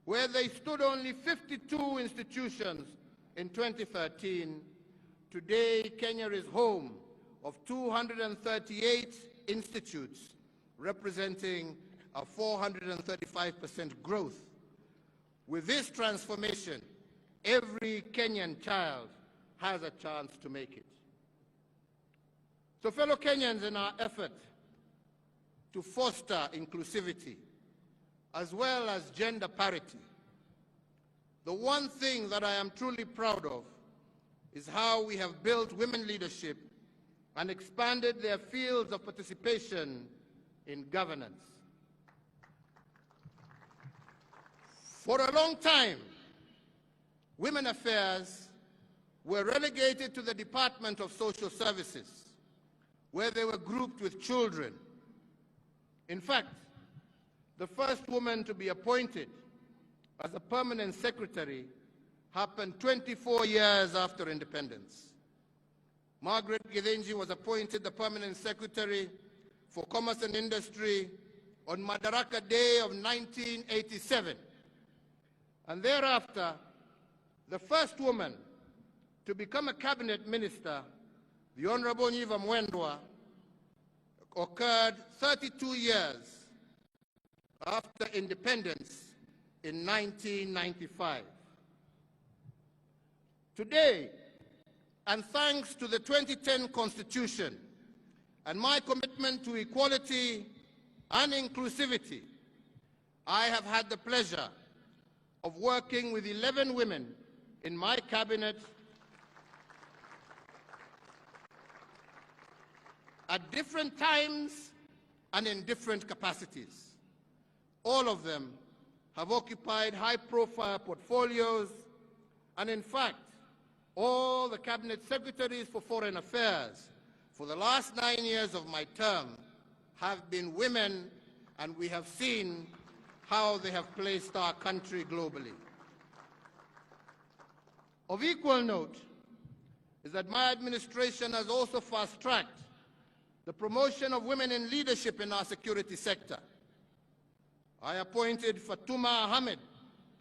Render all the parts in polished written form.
where they stood only 52 institutions in 2013, today Kenya is home of 238 institutes, representing a 435% growth. With this transformation, every Kenyan child has a chance to make it. So fellow Kenyans, in our effort to foster inclusivity as well as gender parity, the one thing that I am truly proud of is how we have built women leadership and expanded their fields of participation in governance. For a long time, women affairs were relegated to the Department of Social Services, where they were grouped with children. In fact, the first woman to be appointed as a permanent secretary happened 24 years after independence. Margaret Githinji was appointed the permanent secretary for Commerce and Industry on Madaraka Day of 1987. And thereafter, the first woman to become a cabinet minister, the Honorable Nyiva Mwendwa, occurred 32 years after independence in 1995. Today, and thanks to the 2010 Constitution and my commitment to equality and inclusivity, I have had the pleasure of working with 11 women in my cabinet at different times and in different capacities. All of them have occupied high-profile portfolios, and in fact, all the cabinet secretaries for foreign affairs for the last 9 years of my term have been women, and we have seen how they have placed our country globally. Of equal note is that my administration has also fast-tracked the promotion of women in leadership in our security sector. I appointed Fatuma Ahmed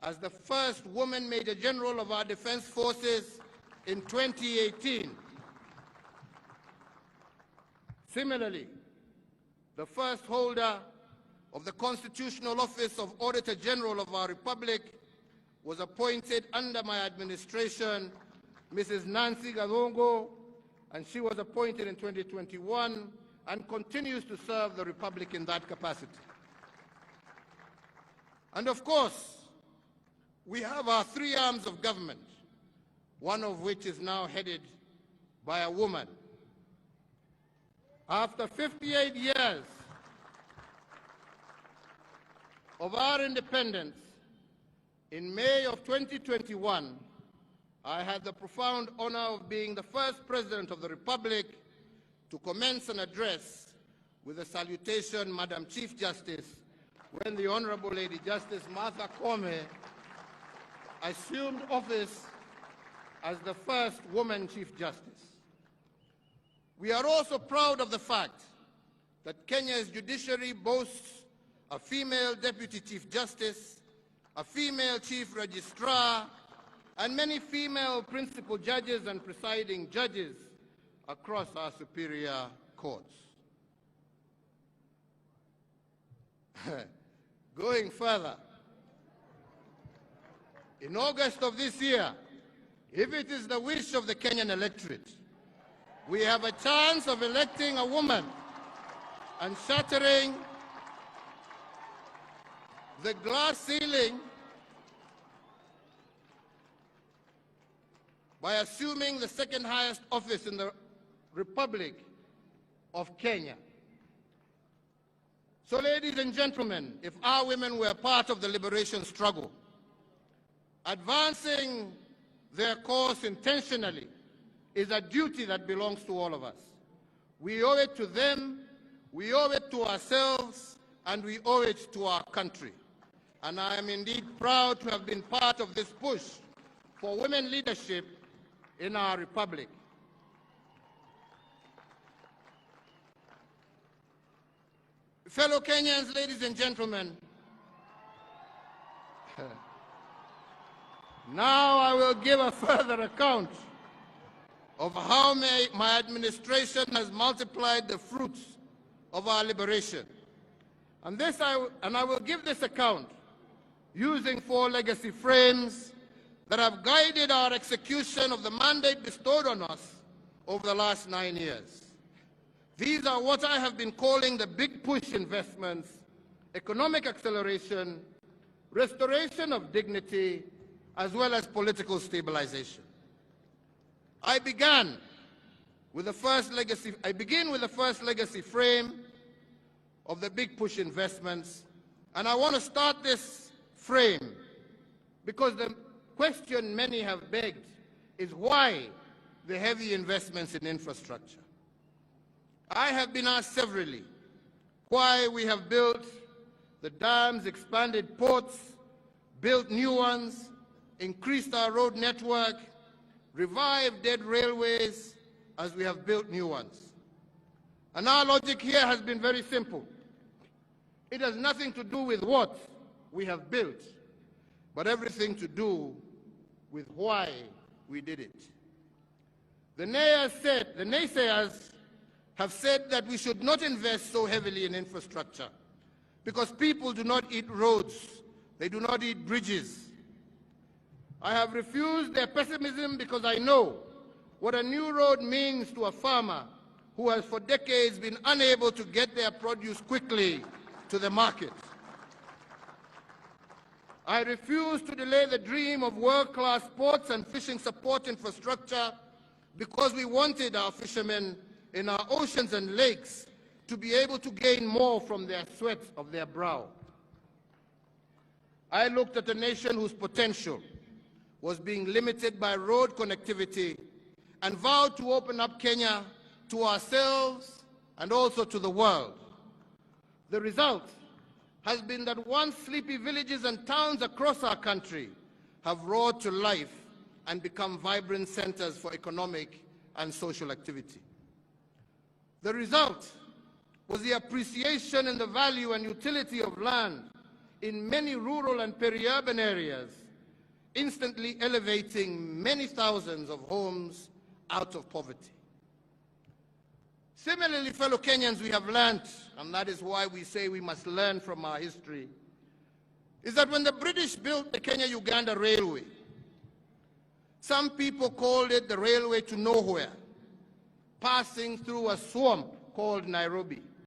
as the first woman Major General of our Defense Forces in 2018. Similarly, the first holder of the constitutional office of Auditor General of our Republic was appointed under my administration, Mrs. Nancy Gadongo, and she was appointed in 2021 and continues to serve the Republic in that capacity. And of course, we have our three arms of government, one of which is now headed by a woman. After 58 years of our independence, in May of 2021, I had the profound honor of being the first President of the Republic to commence an address with a salutation, Madam Chief Justice, when the Honorable Lady Justice Martha Koome assumed office as the first woman Chief Justice. We are also proud of the fact that Kenya's judiciary boasts a female Deputy Chief Justice, a female Chief Registrar, and many female principal judges and presiding judges across our superior courts. Going further, in August of this year, if it is the wish of the Kenyan electorate, we have a chance of electing a woman and shattering the glass ceiling by assuming the second highest office in the Republic of Kenya. So, ladies and gentlemen, if our women were part of the liberation struggle, advancing their cause intentionally is a duty that belongs to all of us. We owe it to them, we owe it to ourselves, and we owe it to our country. And I am indeed proud to have been part of this push for women leadership in our republic. Fellow Kenyans, ladies and gentlemen, Now I will give a further account of how my administration has multiplied the fruits of our liberation. And I will give this account using 4 legacy frames that have guided our execution of the mandate bestowed on us over the last 9 years. These are what I have been calling the big push investments: economic acceleration, restoration of dignity, as well as political stabilization. I begin with the first legacy frame of the big push investments, and I want to start this frame because the question many have begged is why the heavy investments in infrastructure. I have been asked severally why we have built the dams, expanded ports, built new ones, increased our road network, revived dead railways as we have built new ones. And our logic here has been very simple. It has nothing to do with what we have built, but everything to do with why we did it. The naysayers have said that we should not invest so heavily in infrastructure because people do not eat roads, they do not eat bridges. I have refused their pessimism because I know what a new road means to a farmer who has for decades been unable to get their produce quickly to the market. I refuse to delay the dream of world-class ports and fishing support infrastructure because we wanted our fishermen in our oceans and lakes to be able to gain more from their sweat of their brow. I looked at a nation whose potential was being limited by road connectivity and vowed to open up Kenya to ourselves and also to the world. The result has been that once sleepy villages and towns across our country have roared to life and become vibrant centers for economic and social activity. The result was the appreciation in the value and utility of land in many rural and peri-urban areas, instantly elevating many thousands of homes out of poverty. Similarly, fellow Kenyans, we have learned, and that is why we say we must learn from our history, is that when the British built the Kenya-Uganda Railway, some people called it the railway to nowhere, passing through a swamp called Nairobi.